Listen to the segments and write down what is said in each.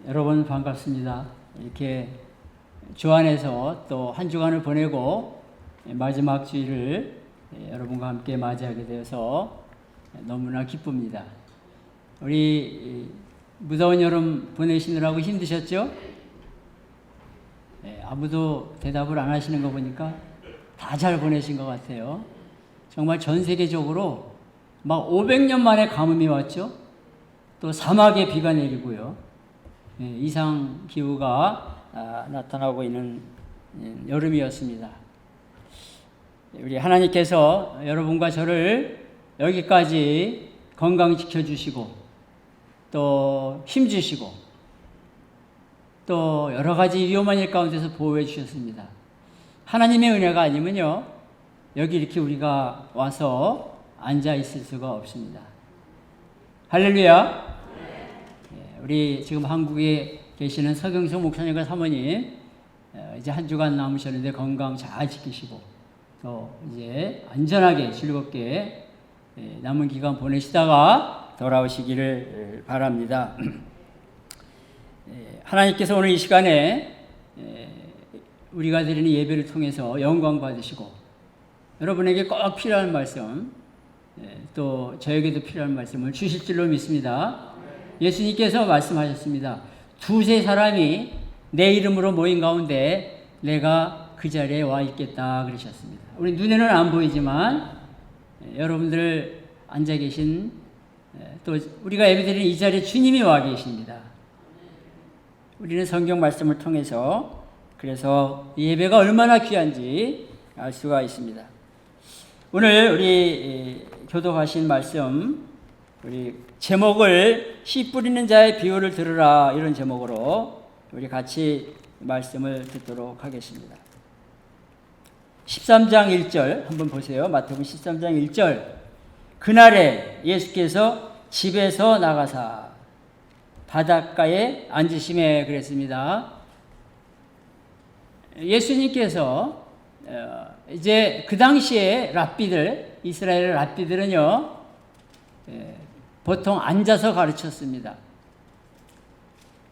여러분 반갑습니다. 이렇게 주 안에서 또 한 주간을 보내고 마지막 주일을 여러분과 함께 맞이하게 되어서 너무나 기쁩니다. 우리 무더운 여름 보내시느라고 힘드셨죠? 아무도 대답을 안 하시는 거 보니까 다 잘 보내신 것 같아요. 정말 전 세계적으로 막 500년 만에 가뭄이 왔죠. 또 사막에 비가 내리고요. 이상 기후가 나타나고 있는 여름이었습니다. 우리 하나님께서 여러분과 저를 여기까지 건강 지켜주시고 또 힘주시고 또 여러 가지 위험한 일 가운데서 보호해 주셨습니다. 하나님의 은혜가 아니면요, 여기 이렇게 우리가 와서 앉아 있을 수가 없습니다. 할렐루야. 우리 지금 한국에 계시는 서경석 목사님과 사모님 이제 한 주간 남으셨는데 건강 잘 지키시고 또 이제 안전하게 즐겁게 남은 기간 보내시다가 돌아오시기를 바랍니다. 하나님께서 오늘 이 시간에 우리가 드리는 예배를 통해서 영광 받으시고 여러분에게 꼭 필요한 말씀 또 저에게도 필요한 말씀을 주실 줄로 믿습니다. 예수님께서 말씀하셨습니다. 두세 사람이 내 이름으로 모인 가운데 내가 그 자리에 와 있겠다 그러셨습니다. 우리 눈에는 안 보이지만 여러분들 앉아 계신 또 우리가 예배드리는 이 자리에 주님이 와 계십니다. 우리는 성경 말씀을 통해서 그래서 예배가 얼마나 귀한지 알 수가 있습니다. 오늘 우리 교독하신 말씀 우리 제목을 씨 뿌리는 자의 비유를 들으라 이런 제목으로 우리 같이 말씀을 듣도록 하겠습니다. 13장 1절 한번 보세요. 마태복음 13장 1절 그날에 예수께서 집에서 나가사 바닷가에 앉으심에 그랬습니다. 예수님께서 이제 그 당시에 랍비들 이스라엘 랍비들은요 보통 앉아서 가르쳤습니다.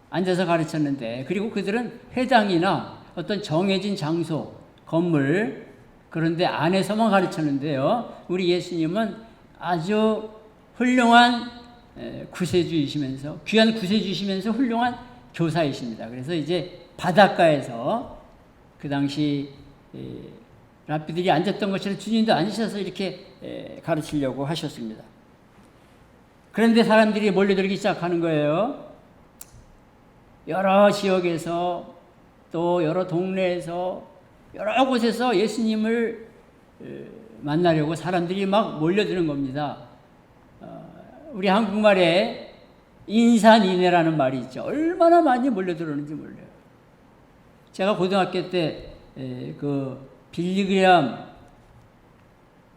앉아서 가르쳤는데 그리고 그들은 회당이나 어떤 정해진 장소, 건물 그런 데 안에서만 가르쳤는데요. 우리 예수님은 아주 훌륭한 구세주이시면서 귀한 구세주이시면서 훌륭한 교사이십니다. 그래서 이제 바닷가에서 그 당시 랍비들이 앉았던 것처럼 주님도 앉으셔서 이렇게 가르치려고 하셨습니다. 그런데 사람들이 몰려들기 시작하는 거예요. 여러 지역에서 또 여러 동네에서 여러 곳에서 예수님을 만나려고 사람들이 막 몰려드는 겁니다. 우리 한국말에 인산인해라는 말이 있죠. 얼마나 많이 몰려들었는지 몰라요. 제가 고등학교 때 그 빌리그램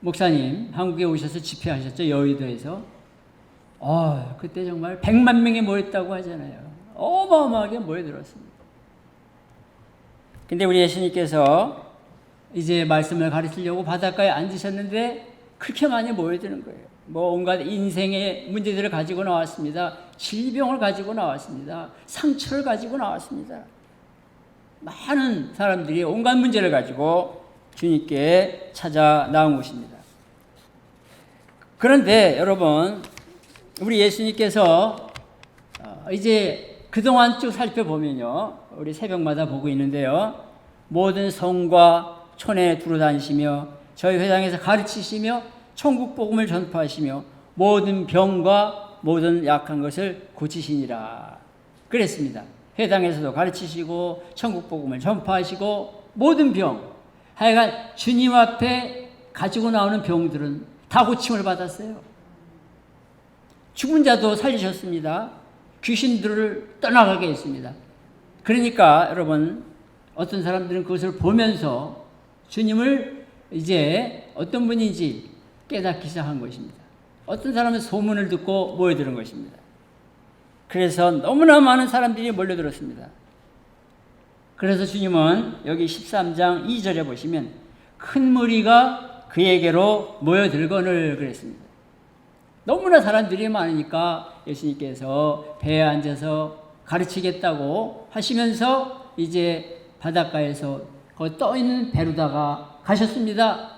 목사님 한국에 오셔서 집회하셨죠. 여의도에서. 그때 정말 100만 명이 모였다고 하잖아요. 어마어마하게 모여들었습니다. 근데 우리 예수님께서 이제 말씀을 가르치려고 바닷가에 앉으셨는데 그렇게 많이 모여드는 거예요. 온갖 인생의 문제들을 가지고 나왔습니다. 질병을 가지고 나왔습니다. 상처를 가지고 나왔습니다. 많은 사람들이 온갖 문제를 가지고 주님께 찾아 나온 것입니다. 그런데 여러분, 우리 예수님께서 이제 그동안 쭉 살펴보면요, 우리 새벽마다 보고 있는데요, 모든 성과 촌에 두루다니시며 저희 회당에서 가르치시며 천국 복음을 전파하시며 모든 병과 모든 약한 것을 고치시니라 그랬습니다. 회당에서도 가르치시고 천국 복음을 전파하시고 모든 병, 하여간 주님 앞에 가지고 나오는 병들은 다 고침을 받았어요. 죽은 자도 살리셨습니다. 귀신들을 떠나가게 했습니다. 그러니까 여러분, 어떤 사람들은 그것을 보면서 주님을 이제 어떤 분인지 깨닫기 시작한 것입니다. 어떤 사람은 소문을 듣고 모여드는 것입니다. 그래서 너무나 많은 사람들이 몰려들었습니다. 그래서 주님은 여기 13장 2절에 보시면 큰 무리가 그에게로 모여들거늘 그랬습니다. 너무나 사람들이 많으니까 예수님께서 배에 앉아서 가르치겠다고 하시면서 이제 바닷가에서 거기 떠 있는 배로다가 가셨습니다.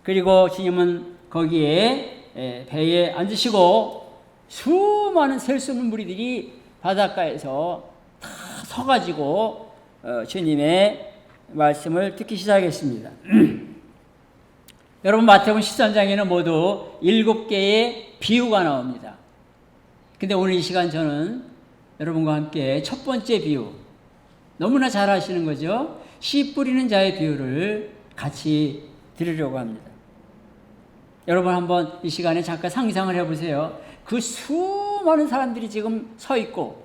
그리고 주님은 거기에 배에 앉으시고 수많은 셀 수 없는 무리들이 바닷가에서 다 서가지고 주님의 말씀을 듣기 시작했습니다. 여러분, 마태복음 13장에는 모두 7개의 비유가 나옵니다. 근데 오늘 이 시간 저는 여러분과 함께 첫 번째 비유, 너무나 잘 아시는 거죠? 씨 뿌리는 자의 비유를 같이 들으려고 합니다. 여러분, 한번 이 시간에 잠깐 상상을 해보세요. 그 수많은 사람들이 지금 서 있고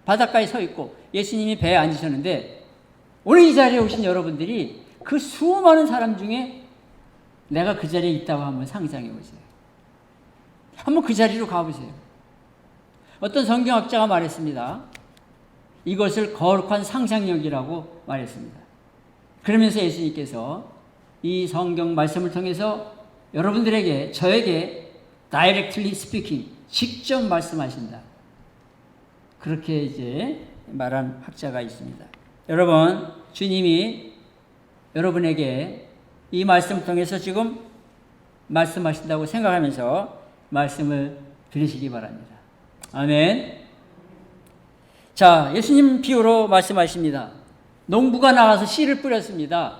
바닷가에 서 있고 예수님이 배에 앉으셨는데, 오늘 이 자리에 오신 여러분들이 그 수많은 사람 중에 내가 그 자리에 있다고 한번 상상해 보세요. 한번 그 자리로 가보세요. 어떤 성경학자가 말했습니다. 이것을 거룩한 상상력이라고 말했습니다. 그러면서 예수님께서 이 성경 말씀을 통해서 여러분들에게, 저에게 directly speaking, 직접 말씀하신다. 그렇게 이제 말한 학자가 있습니다. 여러분, 주님이 여러분에게 이 말씀을 통해서 지금 말씀하신다고 생각하면서 말씀을 들으시기 바랍니다. 아멘. 자, 예수님 비유로 말씀하십니다. 농부가 나와서 씨를 뿌렸습니다.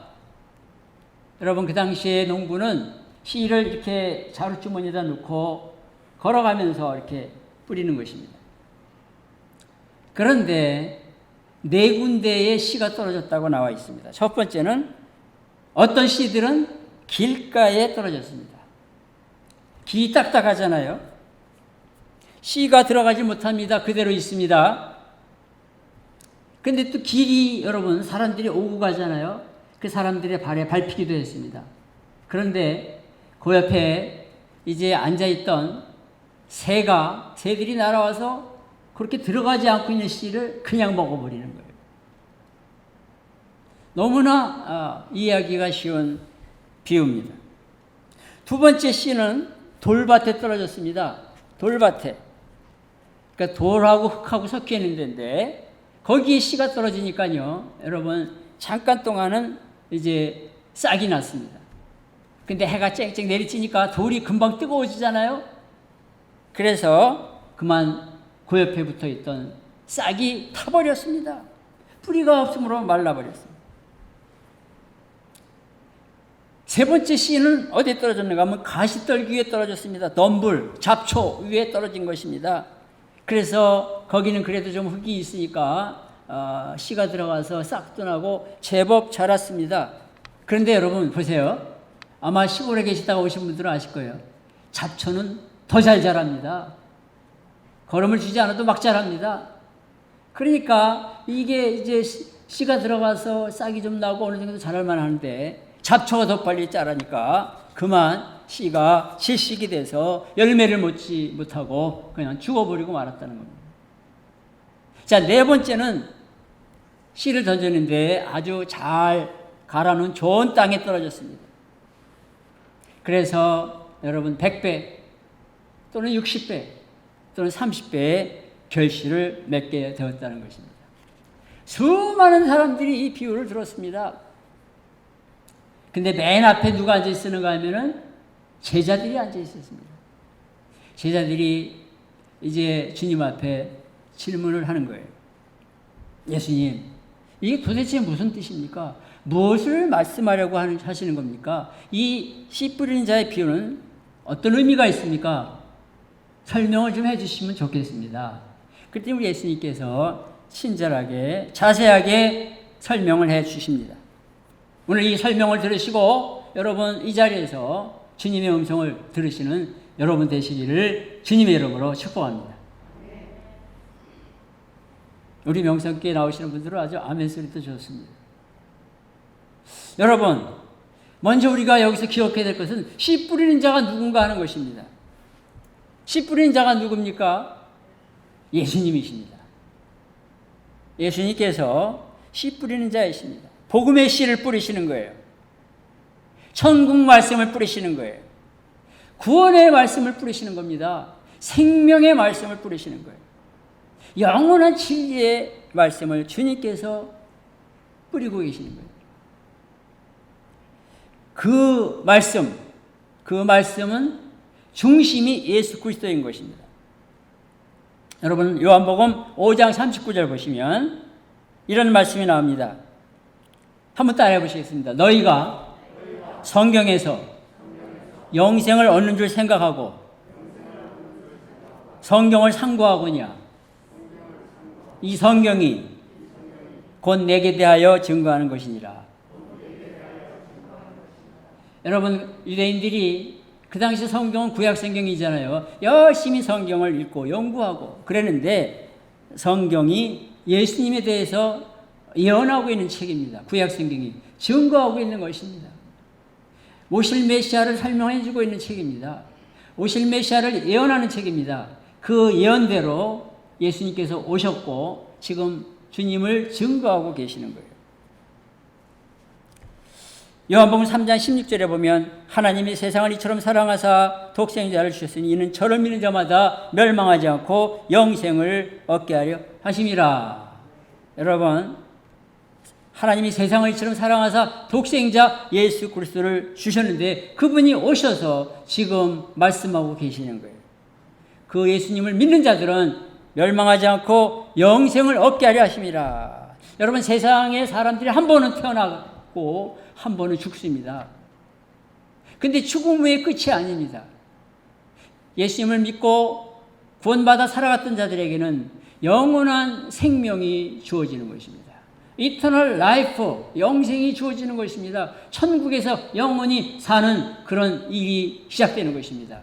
여러분, 그 당시에 농부는 씨를 이렇게 자루주머니에다 넣고 걸어가면서 이렇게 뿌리는 것입니다. 그런데 4군데의 씨가 떨어졌다고 나와 있습니다. 첫 번째는 어떤 씨들은 길가에 떨어졌습니다. 길이 딱딱하잖아요. 씨가 들어가지 못합니다. 그대로 있습니다. 근데 또 길이, 여러분, 사람들이 오고 가잖아요. 그 사람들의 발에 밟히기도 했습니다. 그런데 그 옆에 이제 앉아있던 새들이 날아와서 그렇게 들어가지 않고 있는 씨를 그냥 먹어버리는 거예요. 너무나 이해하기가 쉬운 비유입니다. 두 번째 씨는 돌밭에 떨어졌습니다. 돌밭에. 그러니까 돌하고 흙하고 섞여 있는 데인데 거기에 씨가 떨어지니까요, 여러분, 잠깐 동안은 이제 싹이 났습니다. 근데 해가 쨍쨍 내리치니까 돌이 금방 뜨거워지잖아요. 그래서 그만 그 옆에 붙어 있던 싹이 타버렸습니다. 뿌리가 없으므로 말라버렸습니다. 세 번째 씨는 어디에 떨어졌는가 하면 가시떨기 위에 떨어졌습니다. 덤불, 잡초 위에 떨어진 것입니다. 그래서 거기는 그래도 좀 흙이 있으니까 씨가 들어가서 싹도 나고 제법 자랐습니다. 그런데 여러분 보세요. 아마 시골에 계시다가 오신 분들은 아실 거예요. 잡초는 더 잘 자랍니다. 거름을 주지 않아도 막 자랍니다. 그러니까 이게 이제 씨가 들어가서 싹이 좀 나고 어느 정도 자랄 만하는데 잡초가 더 빨리 자라니까 그만 씨가 실식이 돼서 열매를 맺지 못하고 그냥 죽어버리고 말았다는 겁니다. 자, 네 번째는 씨를 던졌는데 아주 잘 갈아놓은 좋은 땅에 떨어졌습니다. 그래서 여러분 100배 또는 60배 또는 30배의 결실을 맺게 되었다는 것입니다. 수많은 사람들이 이 비유를 들었습니다. 근데 맨 앞에 누가 앉아 있었는가 하면은 제자들이 앉아 있었습니다. 제자들이 이제 주님 앞에 질문을 하는 거예요. 예수님, 이게 도대체 무슨 뜻입니까? 무엇을 말씀하려고 하시는 겁니까? 이 씨 뿌리는 자의 비유는 어떤 의미가 있습니까? 설명을 좀 해주시면 좋겠습니다. 그때 우리 예수님께서 친절하게 자세하게 설명을 해 주십니다. 오늘 이 설명을 들으시고 여러분 이 자리에서 주님의 음성을 들으시는 여러분 되시기를 주님의 이름으로 축복합니다. 우리 명성교회 나오시는 분들은 아주 아멘 소리도 좋습니다. 여러분, 먼저 우리가 여기서 기억해야 될 것은 씨 뿌리는 자가 누군가 하는 것입니다. 씨 뿌리는 자가 누굽니까? 예수님이십니다. 예수님께서 씨 뿌리는 자이십니다. 복음의 씨를 뿌리시는 거예요. 천국 말씀을 뿌리시는 거예요. 구원의 말씀을 뿌리시는 겁니다. 생명의 말씀을 뿌리시는 거예요. 영원한 진리의 말씀을 주님께서 뿌리고 계시는 거예요. 그 말씀은 중심이 예수 그리스도인 것입니다. 여러분 요한복음 5장 39절 보시면 이런 말씀이 나옵니다. 한번 따라해 보시겠습니다. 너희가 성경에서 영생을 얻는 줄 생각하고 성경을 상고하거냐. 이 성경이 곧 내게 대하여 증거하는 것이니라. 여러분 유대인들이 그 당시 성경은 구약 성경이잖아요. 열심히 성경을 읽고 연구하고 그랬는데 성경이 예수님에 대해서 예언하고 있는 책입니다. 구약 성경이 증거하고 있는 것입니다. 오실 메시아를 설명해 주고 있는 책입니다. 오실 메시아를 예언하는 책입니다. 그 예언대로 예수님께서 오셨고 지금 주님을 증거하고 계시는 거예요. 요한복음 3장 16절에 보면 하나님이 세상을 이처럼 사랑하사 독생자를 주셨으니 이는 저를 믿는 자마다 멸망하지 않고 영생을 얻게 하려 하심이라. 여러분 하나님이 세상을 이처럼 사랑하사 독생자 예수 그리스도를 주셨는데 그분이 오셔서 지금 말씀하고 계시는 거예요. 그 예수님을 믿는 자들은 멸망하지 않고 영생을 얻게 하려 하심이라. 여러분 세상에 사람들이 한 번은 태어나고 한 번은 죽습니다. 근데 죽음 후의 끝이 아닙니다. 예수님을 믿고 구원받아 살아갔던 자들에게는 영원한 생명이 주어지는 것입니다. 이터널 라이프, 영생이 주어지는 것입니다. 천국에서 영원히 사는 그런 일이 시작되는 것입니다.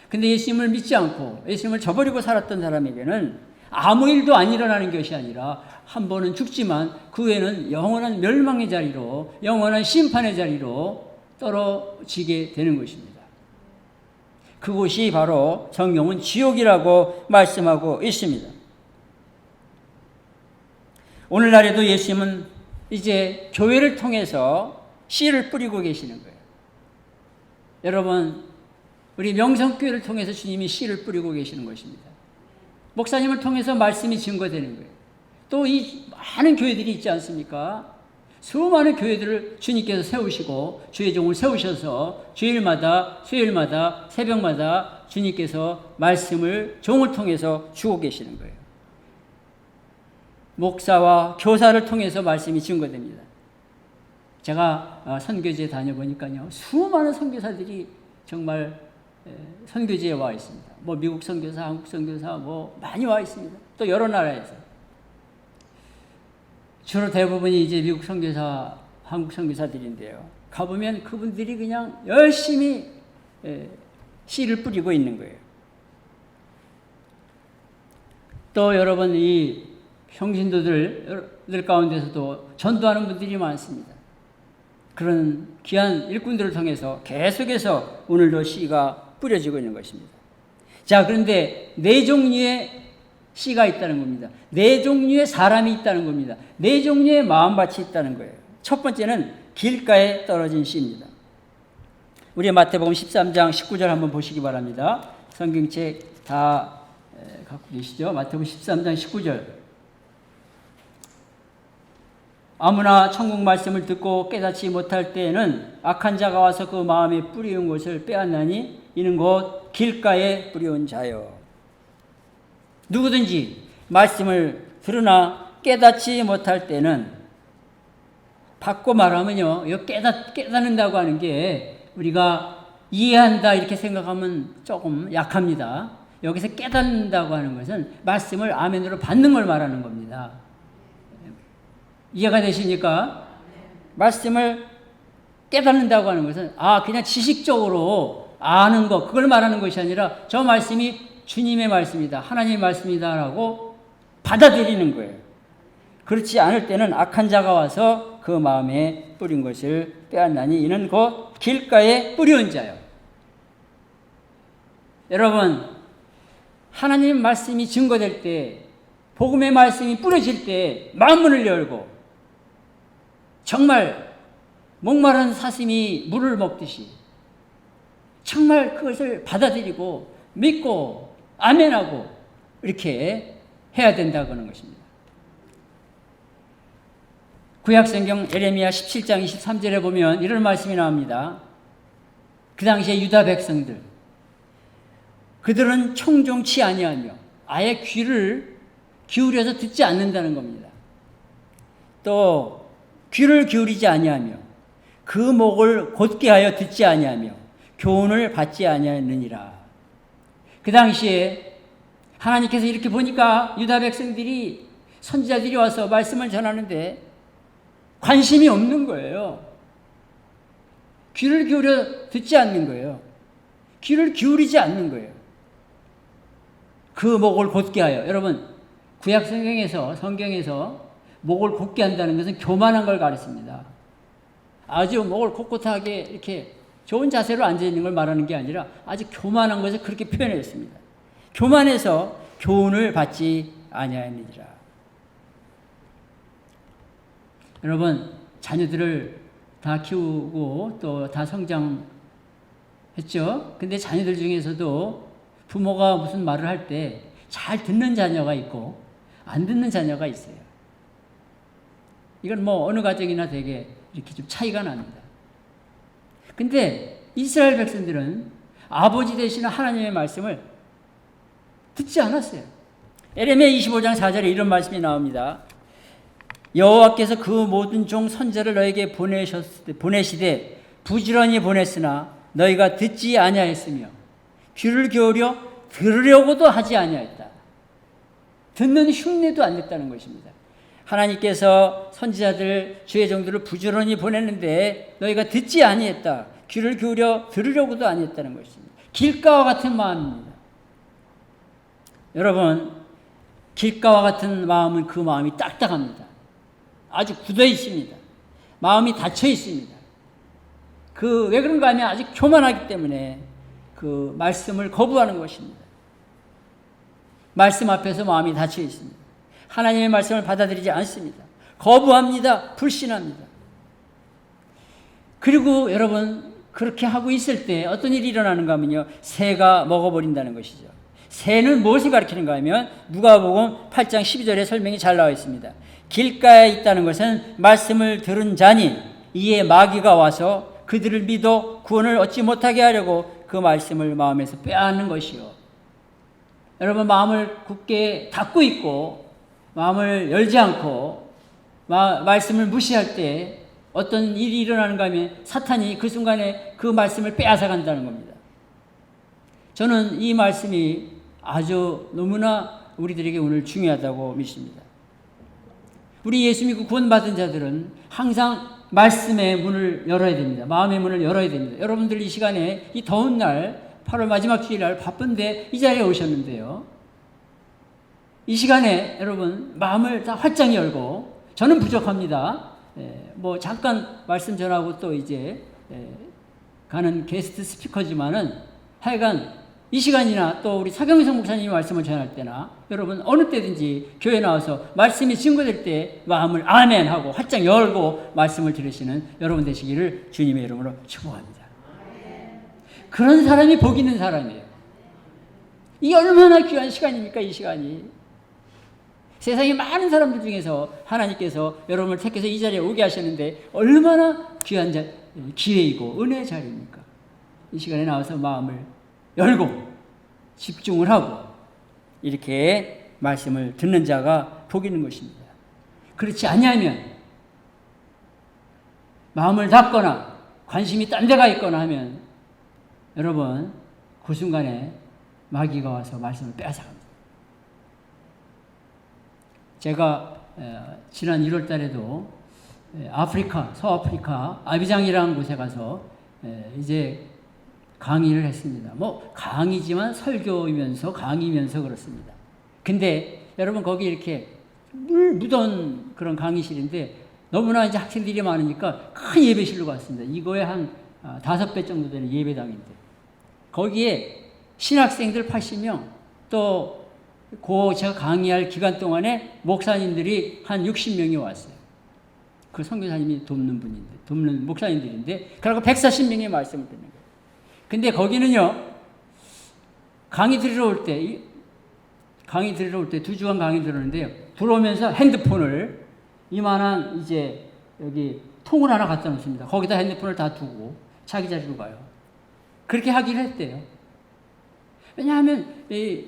근데 예수님을 믿지 않고 예수님을 저버리고 살았던 사람에게는 아무 일도 안 일어나는 것이 아니라 한 번은 죽지만 그 후에는 영원한 멸망의 자리로 영원한 심판의 자리로 떨어지게 되는 것입니다. 그곳이 바로 성경은 지옥이라고 말씀하고 있습니다. 오늘날에도 예수님은 이제 교회를 통해서 씨를 뿌리고 계시는 거예요. 여러분 우리 명성교회를 통해서 주님이 씨를 뿌리고 계시는 것입니다. 목사님을 통해서 말씀이 증거되는 거예요. 또 이 많은 교회들이 있지 않습니까? 수많은 교회들을 주님께서 세우시고 주의 종을 세우셔서 주일마다 수요일마다 새벽마다 주님께서 말씀을 종을 통해서 주고 계시는 거예요. 목사와 교사를 통해서 말씀이 증거됩니다. 제가 선교지에 다녀보니까요. 수많은 선교사들이 정말 선교지에 와 있습니다. 뭐 미국 선교사, 한국 선교사 뭐 많이 와 있습니다. 또 여러 나라에서. 주로 대부분이 이제 미국 선교사, 한국 선교사들인데요. 가보면 그분들이 그냥 열심히 씨를 뿌리고 있는 거예요. 또 여러분 이 평신도들 가운데서도 전도하는 분들이 많습니다. 그런 귀한 일꾼들을 통해서 계속해서 오늘도 씨가 뿌려지고 있는 것입니다. 자, 그런데 네 종류의 씨가 있다는 겁니다. 네 종류의 사람이 있다는 겁니다. 네 종류의 마음밭이 있다는 거예요. 첫 번째는 길가에 떨어진 씨입니다. 우리 마태복음 13장 19절 한번 보시기 바랍니다. 성경책 다 갖고 계시죠? 마태복음 13장 19절. 아무나 천국 말씀을 듣고 깨닫지 못할 때에는 악한 자가 와서 그 마음에 뿌리운 것을 빼앗나니 이는 곧 길가에 뿌리운 자요. 누구든지 말씀을 들으나 깨닫지 못할 때는, 바꿔 말하면요, 깨닫는다고 하는 게 우리가 이해한다 이렇게 생각하면 조금 약합니다. 여기서 깨닫는다고 하는 것은 말씀을 아멘으로 받는 걸 말하는 겁니다. 이해가 되십니까? 말씀을 깨닫는다고 하는 것은 그냥 지식적으로 아는 것, 그걸 말하는 것이 아니라 저 말씀이 주님의 말씀이다, 하나님의 말씀이다라고 받아들이는 거예요. 그렇지 않을 때는 악한 자가 와서 그 마음에 뿌린 것을 빼앗나니 이는 곧 길가에 뿌리운 자요. 여러분, 하나님 말씀이 증거될 때, 복음의 말씀이 뿌려질 때 마음문을 열고 정말 목마른 사슴이 물을 먹듯이 정말 그것을 받아들이고 믿고 아멘하고 이렇게 해야 된다고 하는 것입니다. 구약성경 에레미야 17장 23절에 보면 이런 말씀이 나옵니다. 그 당시에 유다 백성들, 그들은 청종치 아니하며 아예 귀를 기울여서 듣지 않는다는 겁니다. 또 귀를 기울이지 아니하며 그 목을 곧게 하여 듣지 아니하며 교훈을 받지 아니하느니라. 그 당시에 하나님께서 이렇게 보니까 유다 백성들이 선지자들이 와서 말씀을 전하는데 관심이 없는 거예요. 귀를 기울여 듣지 않는 거예요. 귀를 기울이지 않는 거예요. 그 목을 곧게 하여. 여러분, 구약 성경에서 목을 곧게 한다는 것은 교만한 걸 가르칩니다. 아주 목을 꼿꼿하게 이렇게 좋은 자세로 앉아있는 걸 말하는 게 아니라 아주 교만한 것을 그렇게 표현했습니다. 교만해서 교훈을 받지 아니하느니라. 여러분, 자녀들을 다 키우고 또 다 성장했죠. 근데 자녀들 중에서도 부모가 무슨 말을 할 때 잘 듣는 자녀가 있고 안 듣는 자녀가 있어요. 이건 뭐 어느 가정이나 되게 이렇게 좀 차이가 납니다. 근데 이스라엘 백성들은 아버지 되시는 하나님의 말씀을 듣지 않았어요. 에레미야 25장 4절에 이런 말씀이 나옵니다. 여호와께서 그 모든 종 선지자를 너에게 보내시되 부지런히 보냈으나 너희가 듣지 아니하였으며 귀를 기울여 들으려고도 하지 아니하였다. 듣는 흉내도 안 냈다는 것입니다. 하나님께서 선지자들 주의 종들을 부지런히 보냈는데 너희가 듣지 아니했다. 귀를 기울여 들으려고도 아니했다는 것입니다. 길가와 같은 마음입니다. 여러분, 길가와 같은 마음은 그 마음이 딱딱합니다. 아주 굳어 있습니다. 마음이 닫혀 있습니다. 왜 그런가 하면 아직 교만하기 때문에 그 말씀을 거부하는 것입니다. 말씀 앞에서 마음이 닫혀 있습니다. 하나님의 말씀을 받아들이지 않습니다. 거부합니다. 불신합니다. 그리고 여러분, 그렇게 하고 있을 때 어떤 일이 일어나는가 하면요, 새가 먹어버린다는 것이죠. 새는 무엇을 가리키는가 하면 누가복음 8장 12절에 설명이 잘 나와 있습니다. 길가에 있다는 것은 말씀을 들은 자니 이에 마귀가 와서 그들을 믿어 구원을 얻지 못하게 하려고 그 말씀을 마음에서 빼앗는 것이요. 여러분, 마음을 굳게 닫고 있고 마음을 열지 않고 말씀을 무시할 때 어떤 일이 일어나는가 하면 사탄이 그 순간에 그 말씀을 빼앗아 간다는 겁니다. 저는 이 말씀이 아주 너무나 우리들에게 오늘 중요하다고 믿습니다. 우리 예수 믿고 구원받은 자들은 항상 말씀의 문을 열어야 됩니다. 마음의 문을 열어야 됩니다. 여러분들 이 시간에 이 더운 날 8월 마지막 주일날 바쁜데 이 자리에 오셨는데요. 이 시간에 여러분 마음을 다 활짝 열고, 저는 부족합니다. 뭐 잠깐 말씀 전하고 또 이제 가는 게스트 스피커지만은 하여간 이 시간이나 또 우리 사경성 목사님이 말씀을 전할 때나 여러분 어느 때든지 교회 나와서 말씀이 증거될 때 마음을 아멘 하고 활짝 열고 말씀을 들으시는 여러분 되시기를 주님의 이름으로 축복합니다. 그런 사람이 복 있는 사람이에요. 이 얼마나 귀한 시간입니까, 이 시간이. 세상에 많은 사람들 중에서 하나님께서 여러분을 택해서 이 자리에 오게 하셨는데 얼마나 귀한 기회이고 은혜의 자리입니까? 이 시간에 나와서 마음을 열고 집중을 하고 이렇게 말씀을 듣는 자가 복 있는 것입니다. 그렇지 아니하면 마음을 닫거나 관심이 딴 데가 있거나 하면 여러분 그 순간에 마귀가 와서 말씀을 빼앗아갑니다. 제가 지난 1월 달에도 서아프리카 아비장이라는 곳에 가서 이제 강의를 했습니다. 뭐 강의지만 설교이면서 강의면서 그렇습니다. 근데 여러분 거기 이렇게 물 묻은 그런 강의실인데 너무나 이제 학생들이 많으니까 큰 예배실로 갔습니다. 이거에 한 5배 정도 되는 예배당인데 거기에 신학생들 80명 또 제가 강의할 기간 동안에 목사님들이 한 60명이 왔어요. 그 선교사님이 돕는 목사님들인데 그리고 140명의 말씀을 듣는 거예요. 근데 거기는요, 강의 들으러 올 때 강의 들으러 올 때 2주간 강의 들었는데요. 들어오면서 핸드폰을 이만한 이제 여기 통을 하나 갖다 놓습니다. 거기다 핸드폰을 다 두고 자기 자리로 가요. 그렇게 하기를 했대요. 왜냐하면 이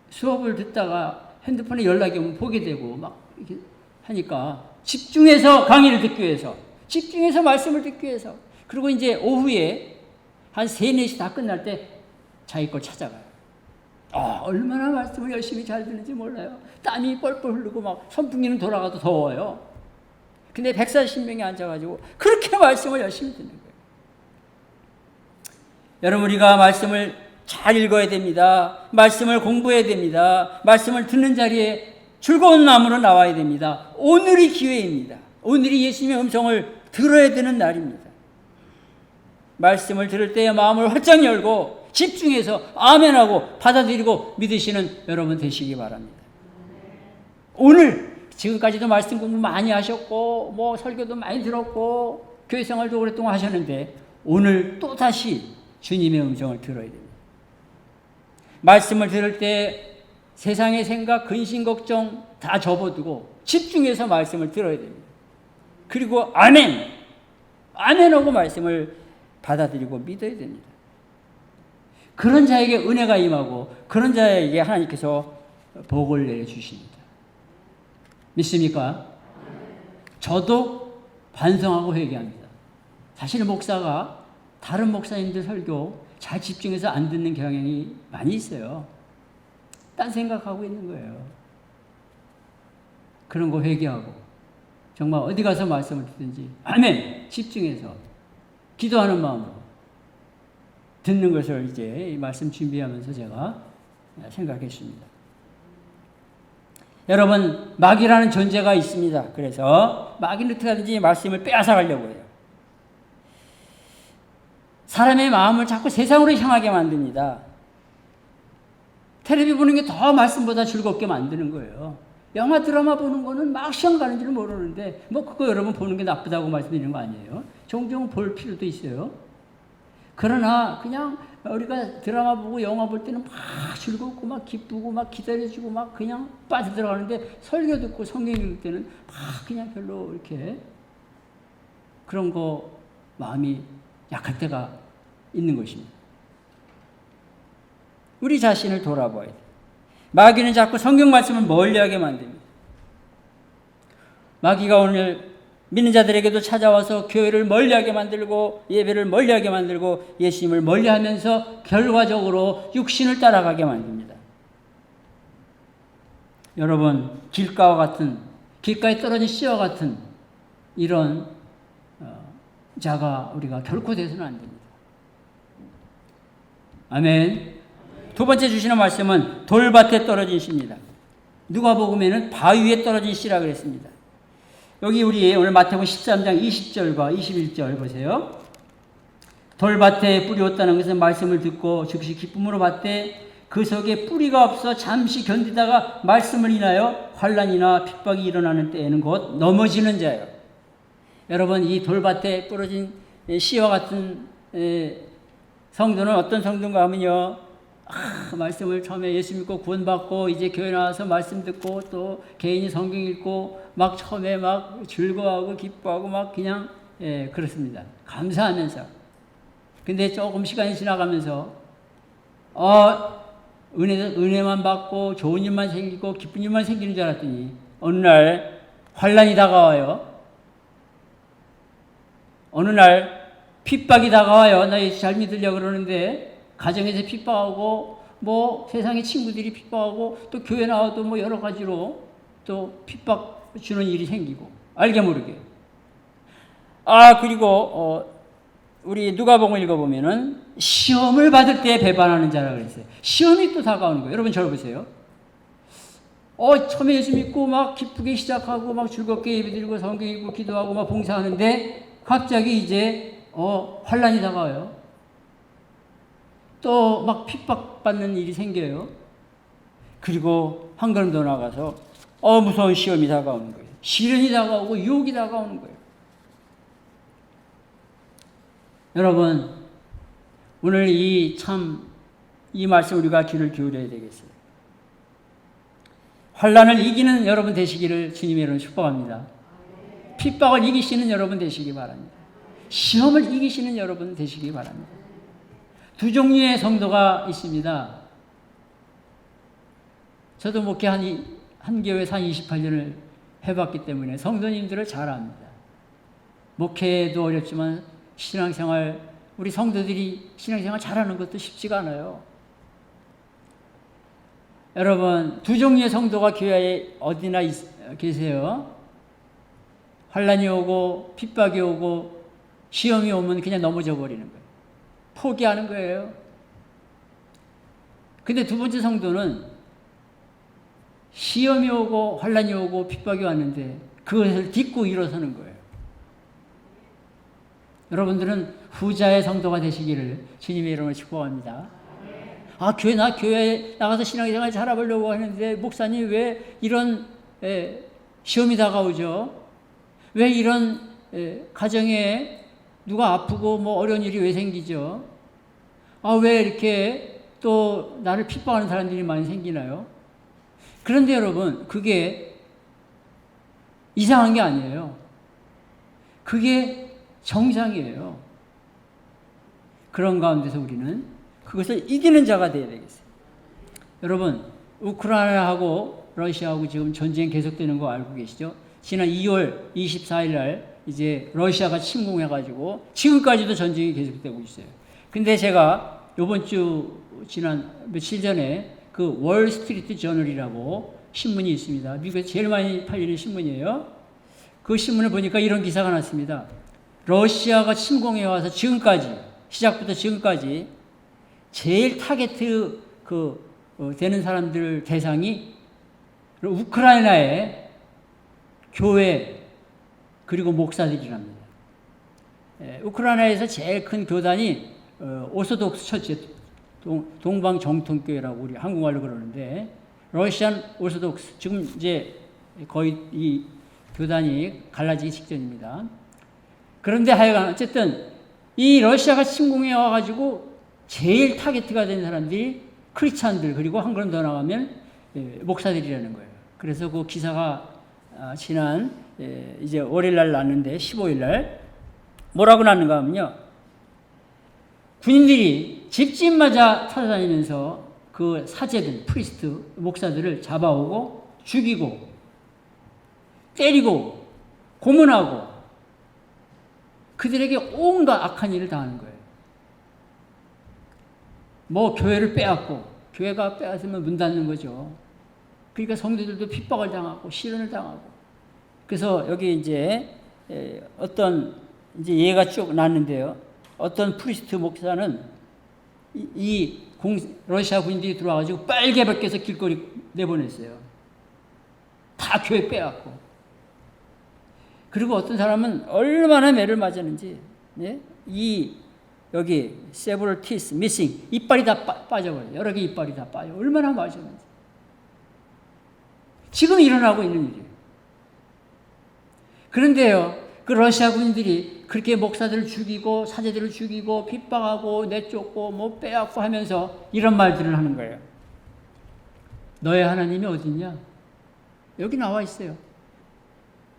수업을 듣다가 핸드폰에 연락이 오면 보게 되고 막 이렇게 하니까 집중해서 강의를 듣기 위해서, 집중해서 말씀을 듣기 위해서, 그리고 이제 오후에 한 3, 4시 다 끝날 때 자기 걸 찾아가요. 얼마나 말씀을 열심히 잘 듣는지 몰라요. 땀이 뻘뻘 흐르고 막 선풍기는 돌아가도 더워요. 근데 140명이 앉아가지고 그렇게 말씀을 열심히 듣는 거예요. 여러분, 우리가 말씀을 잘 읽어야 됩니다. 말씀을 공부해야 됩니다. 말씀을 듣는 자리에 즐거운 마음으로 나와야 됩니다. 오늘이 기회입니다. 오늘이 예수님의 음성을 들어야 되는 날입니다. 말씀을 들을 때의 마음을 활짝 열고 집중해서 아멘하고 받아들이고 믿으시는 여러분 되시기 바랍니다. 오늘 지금까지도 말씀 공부 많이 하셨고 뭐 설교도 많이 들었고 교회 생활도 오랫동안 하셨는데 오늘 또다시 주님의 음성을 들어야 됩니다. 말씀을 들을 때 세상의 생각, 근심, 걱정 다 접어두고 집중해서 말씀을 들어야 됩니다. 그리고 아멘하고 말씀을 받아들이고 믿어야 됩니다. 그런 자에게 은혜가 임하고 그런 자에게 하나님께서 복을 내려주십니다. 믿습니까? 저도 반성하고 회개합니다. 사실 목사가 다른 목사님들 설교 잘 집중해서 안 듣는 경향이 많이 있어요. 딴 생각하고 있는 거예요. 그런 거 회개하고 정말 어디 가서 말씀을 듣든지 아멘! 집중해서 기도하는 마음으로 듣는 것을 이제 이 말씀 준비하면서 제가 생각했습니다. 여러분, 마귀라는 존재가 있습니다. 그래서 마귀는 어떻게 하든지 말씀을 빼앗아 가려고 해요. 사람의 마음을 자꾸 세상으로 향하게 만듭니다. 텔레비 보는 게 더 말씀보다 즐겁게 만드는 거예요. 영화 드라마 보는 거는 막 시험 가는 줄 모르는데 뭐 그거 여러분 보는 게 나쁘다고 말씀드리는 거 아니에요. 종종 볼 필요도 있어요. 그러나 그냥 우리가 드라마 보고 영화 볼 때는 막 즐겁고 막 기쁘고 막 기다려주고 막 그냥 빠져들어가는데 설교 듣고 성경 읽을 때는 막 그냥 별로 이렇게 그런 거 마음이 약할 때가 있는 것입니다. 우리 자신을 돌아봐야 돼요. 마귀는 자꾸 성경 말씀을 멀리하게 만듭니다. 마귀가 오늘 믿는 자들에게도 찾아와서 교회를 멀리하게 만들고 예배를 멀리하게 만들고 예수님을 멀리하면서 결과적으로 육신을 따라가게 만듭니다. 여러분, 길가에 떨어진 씨와 같은 이런 자가 우리가 결코 돼서는 안 됩니다. 아멘. 두 번째 주시는 말씀은 돌밭에 떨어진 씨입니다. 누가복음에는 바위 위에 떨어진 씨라 그랬습니다. 여기 우리 오늘 마태복음 13장 20절과 21절 보세요. 돌밭에 뿌리었다는 것은 말씀을 듣고 즉시 기쁨으로 받되 그 속에 뿌리가 없어 잠시 견디다가 말씀을 인하여 환난이나 핍박이 일어나는 때에는 곧 넘어지는 자예요. 여러분, 이 돌밭에 부러진 씨와 같은 성도는 어떤 성도인가 하면요, 말씀을 처음에 예수 믿고 구원받고 이제 교회 나와서 말씀 듣고 또 개인이 성경 읽고 막 처음에 막 즐거워하고 기뻐하고 막 그냥 그렇습니다. 감사하면서. 근데 조금 시간이 지나가면서 은혜만 받고 좋은 일만 생기고 기쁜 일만 생기는 줄 알았더니 어느 날 환난이 다가와요. 어느 날 핍박이 다가와요. 나 예수 잘 믿으려고 그러는데 가정에서 핍박하고 뭐 세상의 친구들이 핍박하고 또 교회 나와도 뭐 여러 가지로 또 핍박 주는 일이 생기고 알게 모르게. 그리고 우리 누가복음 읽어보면은 시험을 받을 때 배반하는 자라 그랬어요. 시험이 또 다가오는 거예요. 여러분 저를 보세요. 처음에 예수 믿고 막 기쁘게 시작하고 막 즐겁게 예배드리고 성경 읽고 기도하고 막 봉사하는데 갑자기 이제 환난이 다가와요. 또 막 핍박받는 일이 생겨요. 그리고 한 걸음 더 나가서 무서운 시험이 다가오는 거예요. 시련이 다가오고 유혹이 다가오는 거예요. 여러분, 오늘 이 말씀 우리가 귀를 기울여야 되겠어요. 환난을 이기는 여러분 되시기를 주님의 이름으로 축복합니다. 핍박을 이기시는 여러분 되시기 바랍니다. 시험을 이기시는 여러분 되시기 바랍니다. 두 종류의 성도가 있습니다. 저도 목회 한 교회에서 한 28년을 해봤기 때문에 성도님들을 잘 압니다. 목회도 어렵지만 신앙생활, 우리 성도들이 신앙생활 잘하는 것도 쉽지가 않아요. 여러분, 두 종류의 성도가 교회에 어디나 계세요. 환난이 오고 핍박이 오고 시험이 오면 그냥 넘어져 버리는 거예요. 포기하는 거예요. 근데 두 번째 성도는 시험이 오고 환난이 오고 핍박이 왔는데 그것을 딛고 일어서는 거예요. 여러분들은 후자의 성도가 되시기를 주님의 이름으로 축복합니다. 나 교회에 나가서 신앙생활 잘해보려고 하는데 목사님 왜 이런 시험이 다가오죠? 왜 이런 가정에 누가 아프고 뭐 어려운 일이 왜 생기죠? 왜 이렇게 또 나를 핍박하는 사람들이 많이 생기나요? 그런데 여러분, 그게 이상한 게 아니에요. 그게 정상이에요. 그런 가운데서 우리는 그것을 이기는 자가 되어야 되겠어요. 여러분, 우크라이나하고 러시아하고 지금 전쟁이 계속되는 거 알고 계시죠? 지난 2월 24일 날 이제 러시아가 침공해가지고 지금까지도 전쟁이 계속되고 있어요. 근데 제가 이번 지난 며칠 전에 그 월스트리트 저널이라고 신문이 있습니다. 미국에서 제일 많이 팔리는 신문이에요. 그 신문을 보니까 이런 기사가 났습니다. 러시아가 침공해 와서 지금까지, 시작부터 지금까지 제일 타겟 되는 사람들 대상이 우크라이나의 교회 그리고 목사들이랍니다. 우크라이나에서 제일 큰 교단이 오소독스 처치, 동방정통교회라고 우리 한국말로 그러는데 러시안 오소독스, 지금 이제 거의 이 교단이 갈라지기 직전입니다. 그런데 하여간 어쨌든 이 러시아가 침공해 와가지고 제일 타겟가 된 사람들이 크리스찬들, 그리고 한 걸음 더 나가면 목사들이라는 거예요. 그래서 그 기사가 지난 이제 월요일날 났는데 15일날 뭐라고 났는가 하면요, 군인들이 집집마다 찾아다니면서 그 사제들, 프리스트, 목사들을 잡아오고 죽이고 때리고 고문하고 그들에게 온갖 악한 일을 당하는 거예요. 뭐 교회를 빼앗고, 교회가 빼앗으면 문 닫는 거죠. 그러니까 성도들도 핍박을 당하고 시련을 당하고. 그래서 여기 이제 어떤 이제 예가 쭉 났는데요. 어떤 프리스트 목사는 러시아 군인들이 들어와가지고 빨개 벗겨서 길거리 내보냈어요. 다 교회 빼앗고. 그리고 어떤 사람은 얼마나 매를 맞았는지, 여기 several teeth missing, 이빨이 다 빠져버려요. 여러 개 이빨이 다 빠져. 얼마나 맞았는지. 지금 일어나고 있는 일이에요. 그런데요, 그 러시아 군인들이 그렇게 목사들을 죽이고 사제들을 죽이고 핍박하고 내쫓고 뭐 빼앗고 하면서 이런 말들을 하는 거예요. 너의 하나님이 어딨냐? 여기 나와 있어요.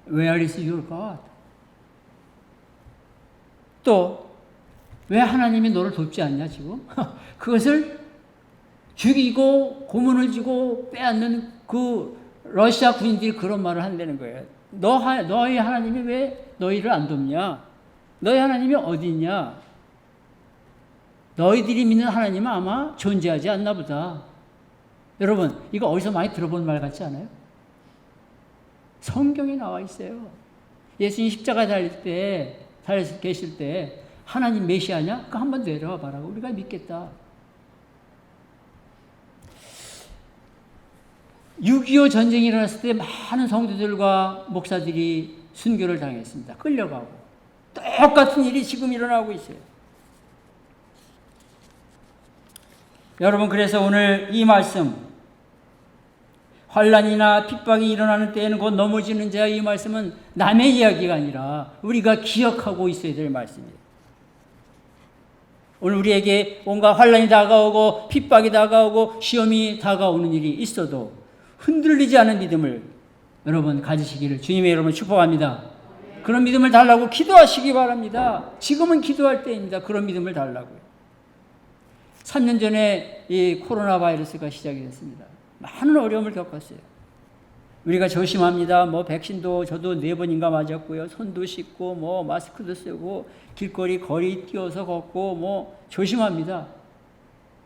Where is your God? 또 왜 하나님이 너를 돕지 않냐 지금? 그것을 죽이고 고문을 주고 빼앗는 그 러시아 군인들이 그런 말을 한다는 거예요. 너희 하나님이 왜 너희를 안 돕냐? 너희 하나님이 어디 있냐? 너희들이 믿는 하나님은 아마 존재하지 않나 보다. 여러분, 이거 어디서 많이 들어본 말 같지 않아요? 성경에 나와 있어요. 예수님 십자가 달려서 계실 때 하나님 메시아냐? 그거 한번 내려와 봐라. 우리가 믿겠다. 6.25 전쟁이 일어났을 때 많은 성도들과 목사들이 순교를 당했습니다. 끌려가고. 똑같은 일이 지금 일어나고 있어요. 여러분, 그래서 오늘 이 말씀, 환난이나 핍박이 일어나는 때에는 곧 넘어지는 자야, 이 말씀은 남의 이야기가 아니라 우리가 기억하고 있어야 될 말씀이에요. 오늘 우리에게 온갖 환난이 다가오고 핍박이 다가오고 시험이 다가오는 일이 있어도 흔들리지 않은 믿음을 여러분 가지시기를 주님의 이름으로 축복합니다. 그런 믿음을 달라고 기도하시기 바랍니다. 지금은 기도할 때입니다. 그런 믿음을 달라고요. 3년 전에 이 코로나 바이러스가 시작이 됐습니다. 많은 어려움을 겪었어요. 우리가 조심합니다. 뭐 백신도 저도 4번인가 맞았고요. 손도 씻고 뭐 마스크도 쓰고 길거리 거리 뛰어서 걷고 뭐 조심합니다.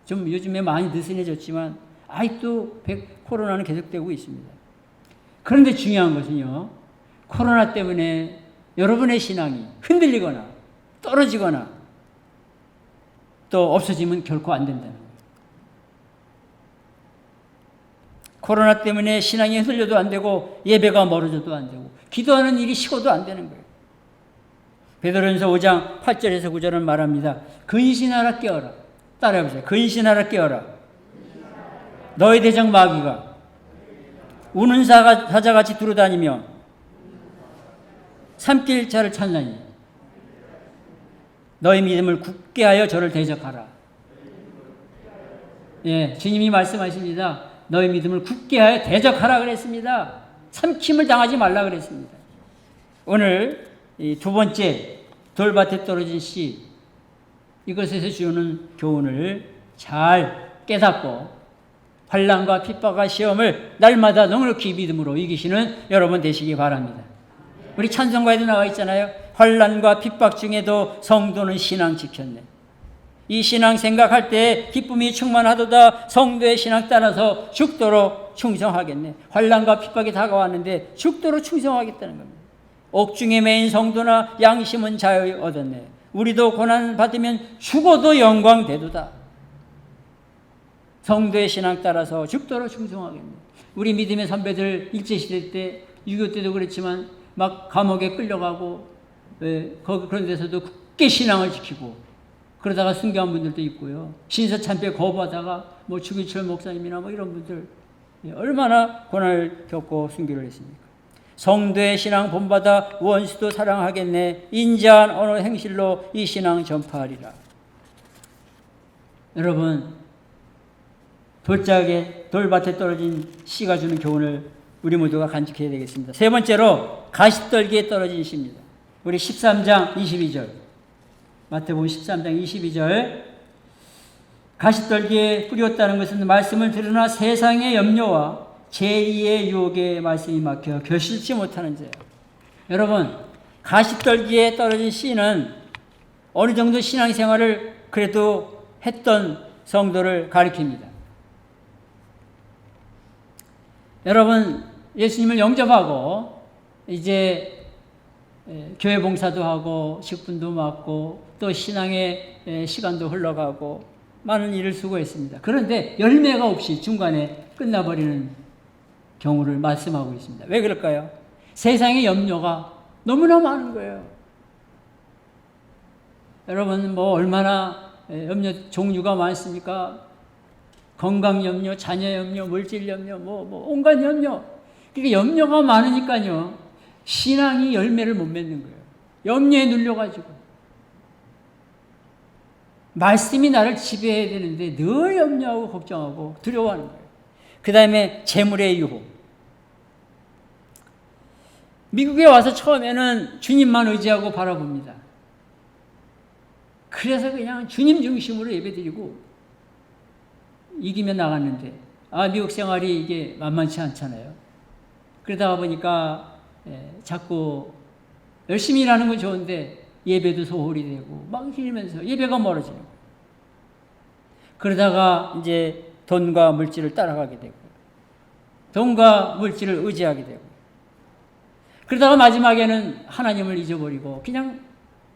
좀 요즘에 많이 느슨해졌지만 아직도 코로나는 계속되고 있습니다. 그런데 중요한 것은요. 코로나 때문에 여러분의 신앙이 흔들리거나 떨어지거나 또 없어지면 결코 안 된다는 거예요. 코로나 때문에 신앙이 흔들려도 안 되고 예배가 멀어져도 안 되고 기도하는 일이 식어도 안 되는 거예요. 베드로전서 5장 8절에서 9절은 말합니다. 근신하라 깨어라. 따라해보세요. 근신하라 깨어라. 너희 대적 마귀가 우는 사자같이 두루다니며 삼킬 자를 찾나니 너희 믿음을 굳게 하여 저를 대적하라. 예, 주님이 말씀하십니다. 너희 믿음을 굳게 하여 대적하라 그랬습니다. 삼킴을 당하지 말라 그랬습니다. 오늘 이 두 번째 돌밭에 떨어진 씨, 이것에서 주는 교훈을 잘 깨닫고 환난과 핍박과 시험을 날마다 넉넉히 믿음으로 이기시는 여러분 되시기 바랍니다. 우리 찬송가에도 나와 있잖아요. 환난과 핍박 중에도 성도는 신앙 지켰네. 이 신앙 생각할 때 기쁨이 충만하도다. 성도의 신앙 따라서 죽도록 충성하겠네. 환난과 핍박이 다가왔는데 죽도록 충성하겠다는 겁니다. 옥중에 매인 성도나 양심은 자유 얻었네. 우리도 고난 받으면 죽어도 영광 되도다. 성도의 신앙 따라서 죽도록 충성하겠네. 우리 믿음의 선배들 일제시대 때 6.25 때도 그랬지만 막 감옥에 끌려가고 그런 데서도 굳게 신앙을 지키고 그러다가 순교한 분들도 있고요. 신서참배 거부하다가 뭐 주기철 목사님이나 뭐 이런 분들 얼마나 고난을 겪고 순교를 했습니까? 성도의 신앙 본받아 원수도 사랑하겠네. 인자한 어느 행실로 이 신앙 전파하리라. 여러분, 돌밭에 떨어진 씨가 주는 교훈을 우리 모두가 간직해야 되겠습니다. 세 번째로 가시떨기에 떨어진 씨입니다. 우리 13장 22절 마태복음 13장 22절 가시떨기에 뿌렸다는 것은 말씀을 들으나 세상의 염려와 제2의 유혹에 말씀이 막혀 결실치 못하는 자예요. 여러분, 가시떨기에 떨어진 씨는 어느 정도 신앙생활을 그래도 했던 성도를 가리킵니다. 여러분, 예수님을 영접하고 이제 교회 봉사도 하고 식분도 맡고 또 신앙의 시간도 흘러가고 많은 일을 수고했습니다. 그런데 열매가 없이 중간에 끝나버리는 경우를 말씀하고 있습니다. 왜 그럴까요? 세상의 염려가 너무나 많은 거예요. 여러분, 뭐 얼마나 염려 종류가 많습니까? 건강 염려, 자녀 염려, 물질 염려, 뭐 온갖 염려. 그러니까 염려가 많으니까요. 신앙이 열매를 못 맺는 거예요. 염려에 눌려가지고. 말씀이 나를 지배해야 되는데 늘 염려하고 걱정하고 두려워하는 거예요. 그 다음에 재물의 유혹. 미국에 와서 처음에는 주님만 의지하고 바라봅니다. 그래서 그냥 주님 중심으로 예배드리고 이기며 나갔는데 미국 생활이 이게 만만치 않잖아요. 그러다가 보니까 자꾸 열심히 일하는 건 좋은데 예배도 소홀히 되고 막 힘들면서 예배가 멀어지는 거예요. 그러다가 이제 돈과 물질을 따라가게 되고 돈과 물질을 의지하게 되고 그러다가 마지막에는 하나님을 잊어버리고 그냥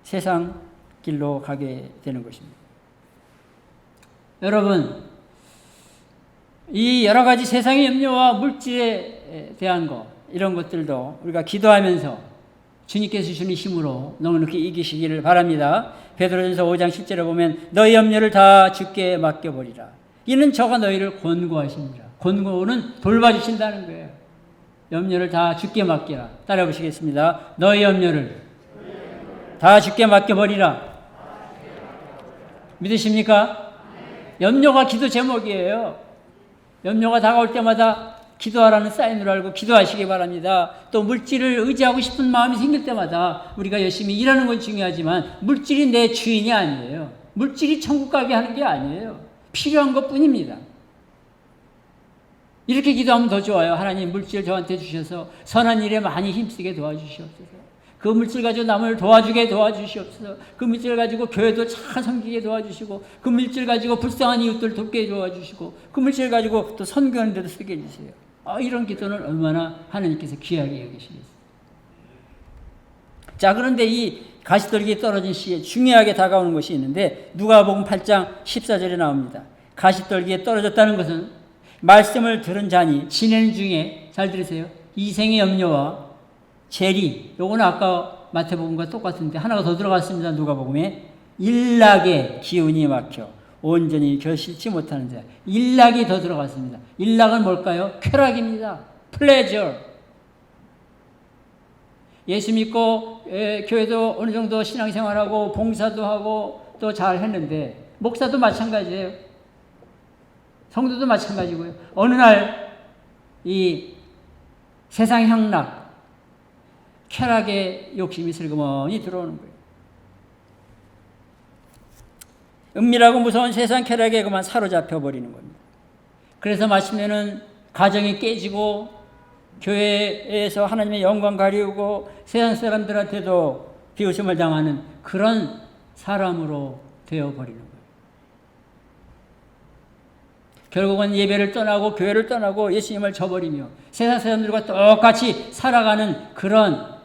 세상 길로 가게 되는 것입니다. 여러분, 이 여러 가지 세상의 염려와 물질에 대한 것, 이런 것들도 우리가 기도하면서 주님께서 주시는 힘으로 넉넉히 이기시기를 바랍니다. 베드로전서 5장 10절에 보면 너희 염려를 다 주께 맡겨버리라. 이는 저가 너희를 권고하십니다. 권고는 돌봐주신다는 거예요. 염려를 다 주께 맡기라. 따라 보시겠습니다. 너희 염려를 다 주께 맡겨버리라. 믿으십니까? 염려가 기도 제목이에요. 염려가 다가올 때마다 기도하라는 사인으로 알고 기도하시기 바랍니다. 또 물질을 의지하고 싶은 마음이 생길 때마다 우리가 열심히 일하는 건 중요하지만 물질이 내 주인이 아니에요. 물질이 천국 가게 하는 게 아니에요. 필요한 것뿐입니다. 이렇게 기도하면 더 좋아요. 하나님, 물질 저한테 주셔서 선한 일에 많이 힘쓰게 도와주시옵소서. 그 물질 가지고 남을 도와주게 도와주시옵소서. 그 물질 가지고 교회도 잘 섬기게 도와주시고, 그 물질 가지고 불쌍한 이웃들 돕게 도와주시고, 그 물질 가지고 또 선교하는 데도 쓰게 해주세요. 이런 기도는 얼마나 하나님께서 귀하게 여기시겠어요. 자, 그런데 이 가시떨기에 떨어진 시에 중요하게 다가오는 것이 있는데 누가복음 8장 14절에 나옵니다. 가시떨기에 떨어졌다는 것은 말씀을 들은 자니 지내는 중에, 잘 들으세요, 이생의 염려와 재리, 요거는 아까 마태복음과 똑같은데 하나가 더 들어갔습니다. 누가복음에 일락의 기운이 막혀 온전히 결실치 못하는 자, 일락이 더 들어갔습니다. 일락은 뭘까요? 쾌락입니다. pleasure. 예수 믿고 교회도 어느 정도 신앙생활하고 봉사도 하고 또 잘 했는데, 목사도 마찬가지예요. 성도도 마찬가지고요. 어느 날 이 세상 향락, 쾌락의 욕심이 슬그머니 들어오는 거예요. 은밀하고 무서운 세상 쾌락에 그만 사로잡혀 버리는 겁니다. 그래서 마치면은 가정이 깨지고 교회에서 하나님의 영광 가리우고 세상 사람들한테도 비웃음을 당하는 그런 사람으로 되어버리는 거예요. 결국은 예배를 떠나고 교회를 떠나고 예수님을 저버리며 세상 사람들과 똑같이 살아가는 그런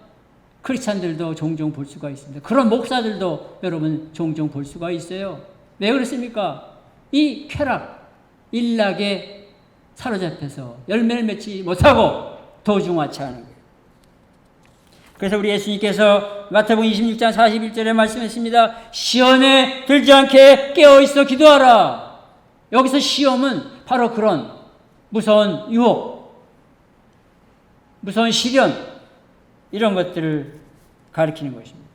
크리스찬들도 종종 볼 수가 있습니다. 그런 목사들도 여러분 종종 볼 수가 있어요. 왜 그렇습니까? 이 쾌락, 일락에 사로잡혀서 열매를 맺지 못하고 도중하차하는 거예요. 그래서 우리 예수님께서 마태복음 26장 41절에 말씀했습니다. 시험에 들지 않게 깨어있어 기도하라. 여기서 시험은 바로 그런 무서운 유혹, 무서운 시련, 이런 것들을 가리키는 것입니다.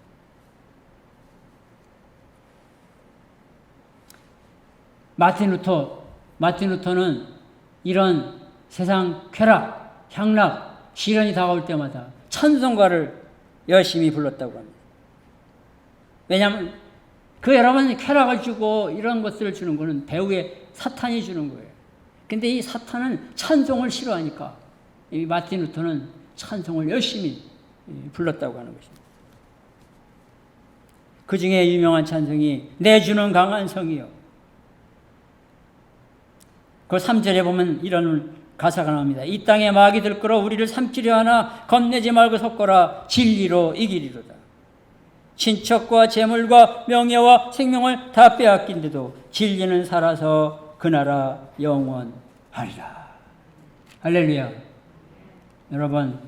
마틴 루터는 이런 세상 쾌락, 향락, 시련이 다가올 때마다 찬송가를 열심히 불렀다고 합니다. 왜냐하면 그 여러분 쾌락을 주고 이런 것들을 주는 것은 배후에 사탄이 주는 거예요. 근데 이 사탄은 찬송을 싫어하니까 이 마틴 루터는 찬송을 열심히 불렀다고 하는 것입니다. 그 중에 유명한 찬송이 내 주는 강한 성이요. 그 3절에 보면 이런 가사가 나옵니다. 이 땅에 마귀 들끓어 우리를 삼키려 하나 겁내지 말고 섰거라. 진리로 이기리로다. 친척과 재물과 명예와 생명을 다 빼앗긴데도 진리는 살아서 그 나라 영원하리라. 할렐루야. 여러분,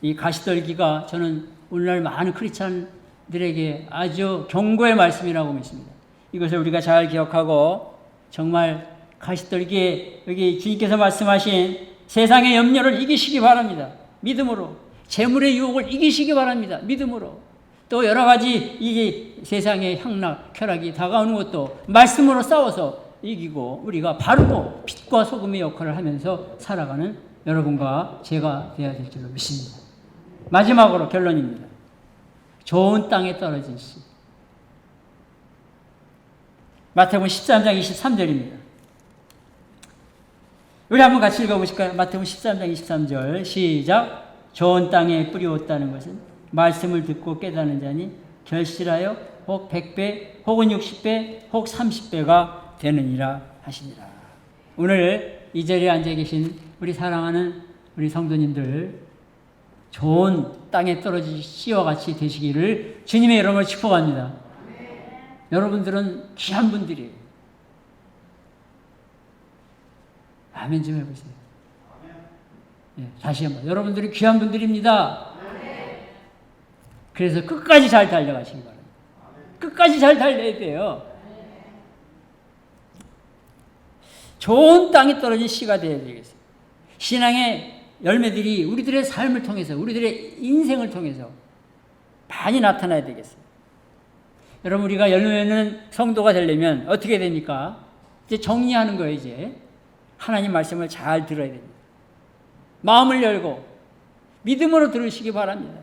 이 가시떨기가 저는 오늘날 많은 크리스찬들에게 아주 경고의 말씀이라고 믿습니다. 이것을 우리가 잘 기억하고 정말 가시떨기에 여기 주님께서 말씀하신 세상의 염려를 이기시기 바랍니다. 믿음으로. 재물의 유혹을 이기시기 바랍니다. 믿음으로. 또 여러 가지 이 세상의 향락, 쾌락이 다가오는 것도 말씀으로 싸워서 이기고 우리가 바르고 빛과 소금의 역할을 하면서 살아가는 여러분과 제가 되어야 될 줄로 믿습니다. 마지막으로 결론입니다. 좋은 땅에 떨어진 씨. 마태복음 13장 23절입니다. 우리 한번 같이 읽어보실까요? 마태복음 13장 23절 시작. 좋은 땅에 뿌리었다는 것은 말씀을 듣고 깨닫는 자니 결실하여 혹 100배 혹은 60배 혹 30배가 되느니라 하시니라. 오늘 이 자리에 앉아 계신 우리 사랑하는 우리 성도님들, 좋은 땅에 떨어진 씨와 같이 되시기를 주님의 이름으로 축복합니다. 여러분들은 귀한 분들이에요. 아멘 좀 해보세요. 예, 다시 한번. 여러분들이 귀한 분들입니다. 그래서 끝까지 잘 달려가시기 바랍니다. 끝까지 잘 달려야 돼요. 좋은 땅에 떨어진 씨가 되어야 되겠어요. 신앙의 열매들이 우리들의 삶을 통해서, 우리들의 인생을 통해서 많이 나타나야 되겠어요. 여러분, 우리가 열매는 성도가 되려면 어떻게 됩니까? 이제 정리하는 거예요, 이제. 하나님 말씀을 잘 들어야 됩니다. 마음을 열고 믿음으로 들으시기 바랍니다.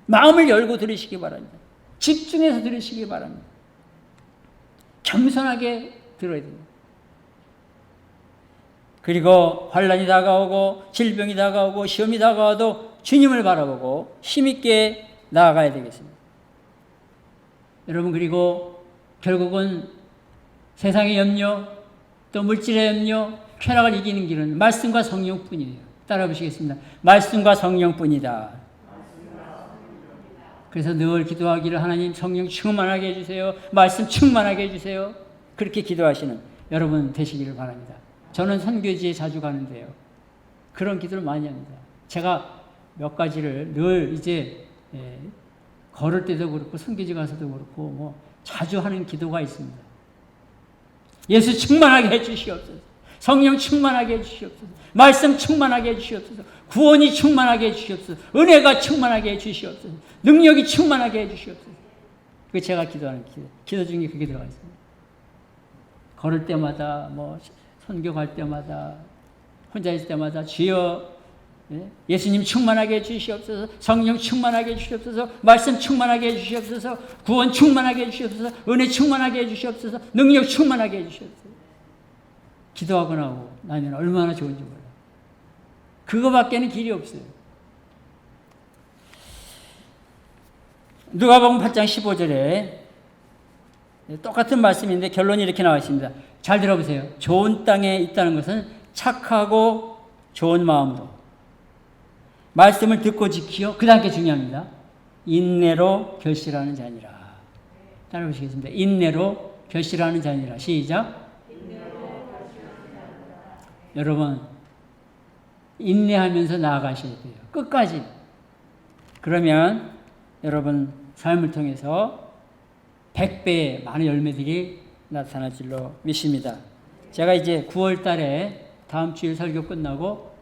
마음을 열고 들으시기 바랍니다. 집중해서 들으시기 바랍니다. 겸손하게 들어야 됩니다. 그리고 환난이 다가오고 질병이 다가오고 시험이 다가와도 주님을 바라보고 힘있게 나아가야 되겠습니다. 여러분, 그리고 결국은 세상의 염려, 또 물질의 염려, 쾌락을 이기는 길은 말씀과 성령뿐이에요. 따라 보시겠습니다. 말씀과 성령뿐이다. 그래서 늘 기도하기를 하나님 성령 충만하게 해주세요. 말씀 충만하게 해주세요. 그렇게 기도하시는 여러분 되시기를 바랍니다. 저는 선교지에 자주 가는데요. 그런 기도를 많이 합니다. 제가 몇 가지를 늘 이제 걸을 때도 그렇고 선교지 가서도 그렇고 뭐 자주 하는 기도가 있습니다. 예수 충만하게 해주시옵소서. 성령 충만하게 해주시옵소서. 말씀 충만하게 해주시옵소서. 구원이 충만하게 해주시옵소서. 은혜가 충만하게 해주시옵소서. 능력이 충만하게 해주시옵소서. 그게 제가 기도하는 기도 중에 그게 들어가 있습니다. 걸을 때마다 뭐 선교 갈 때마다 혼자 있을 때마다 주여 예수님 충만하게 해주시옵소서. 성령 충만하게 해주시옵소서. 말씀 충만하게 해주시옵소서. 구원 충만하게 해주시옵소서. 은혜 충만하게 해주시옵소서. 능력 충만하게 해주시옵소서. 기도하고 나면 얼마나 좋은지 몰라요. 그거밖에는 길이 없어요. 누가복음 8장 15절에 똑같은 말씀인데 결론이 이렇게 나와 있습니다. 잘 들어보세요. 좋은 땅에 있다는 것은 착하고 좋은 마음으로 말씀을 듣고 지키어 그 다음에 중요합니다. 인내로 결실하는 자니라. 따라 보시겠습니다. 인내로 결실하는 자니라. 시작. 여러분, 인내하면서 나아가셔야 돼요. 끝까지. 그러면 여러분 삶을 통해서 100배의 많은 열매들이 나타날 줄로 믿습니다. 제가 이제 9월 달에 다음 주일 설교 끝나고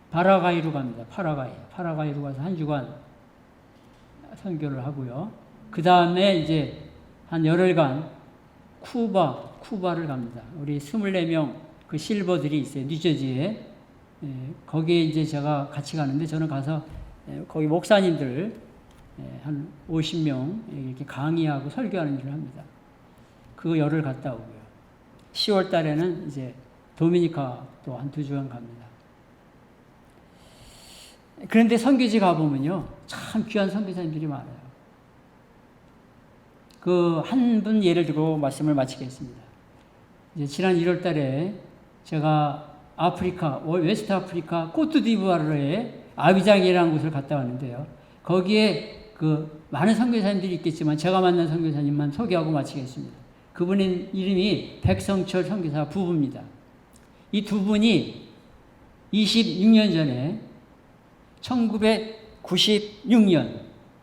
파라과이로 갑니다. 파라과이로 가서 한 주간 선교를 하고요. 그 다음에 이제 한 열흘간 쿠바를 갑니다. 우리 24명 그 실버들이 있어요. 뉴저지에. 거기에 이제 제가 같이 가는데 저는 가서 거기 목사님들 한 50명 이렇게 강의하고 설교하는 일을 합니다. 그 열흘 갔다 오고요. 10월 달에는 이제 도미니카 또 한 2주간 갑니다. 그런데 선교지 가보면요. 참 귀한 선교사님들이 많아요. 그 한 분 예를 들고 말씀을 마치겠습니다. 이제 지난 1월 달에 제가 웨스트 아프리카 코트디부아르의 아비장이라는 곳을 갔다 왔는데요. 거기에 그 많은 선교사님들이 있겠지만 제가 만난 선교사님만 소개하고 마치겠습니다. 그분의 이름이 백성철 선교사 부부입니다. 이 두 분이 26년 전에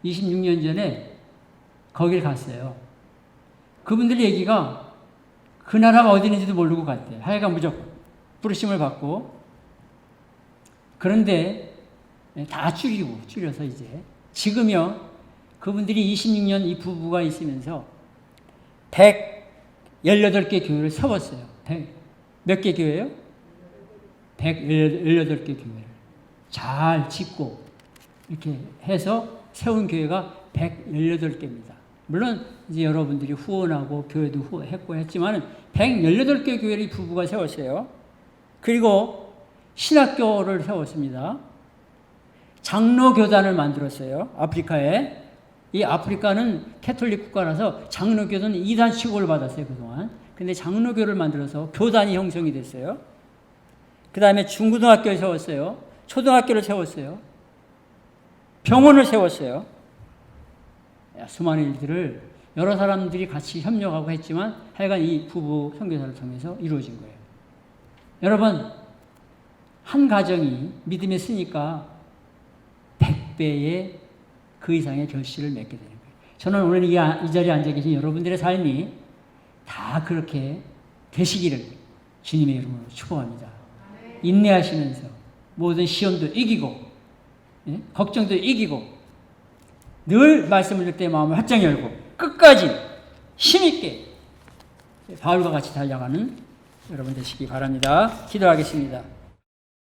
26년 전에 거길 갔어요. 그분들 얘기가 그 나라가 어디 있는지도 모르고 갔대요. 하여간 무조건 부르심을 받고. 그런데 다 줄여서 이제 지금요 그분들이 26년 이 부부가 있으면서 118개 교회를 세웠어요. 몇 개 교회요? 118개 교회를 잘 짓고 이렇게 해서 세운 교회가 118개입니다. 물론 이제 여러분들이 후원하고 교회도 후원했고 했지만 118개 교회를 이 부부가 세웠어요. 그리고 신학교를 세웠습니다. 장로교단을 만들었어요. 아프리카에. 이 아프리카는 캐톨릭 국가라서 장로교는 이단 취급을 받았어요. 그동안. 근데 장로교를 만들어서 교단이 형성이 됐어요. 그 다음에 중고등학교를 세웠어요. 초등학교를 세웠어요. 병원을 세웠어요. 수많은 일들을 여러 사람들이 같이 협력하고 했지만 하여간 이 부부 선교사를 통해서 이루어진 거예요. 여러분, 한 가정이 믿음에 쓰니까 100배의 그 이상의 결실을 맺게 되는 거예요. 저는 오늘 이 자리에 앉아 계신 여러분들의 삶이 다 그렇게 되시기를 주님의 이름으로 축복합니다. 인내하시면서 모든 시험도 이기고 걱정도 이기고 늘 말씀을 듣을 때 마음을 활짝 열고 끝까지 힘있게 바울과 같이 달려가는 여러분 되시기 바랍니다. 기도하겠습니다.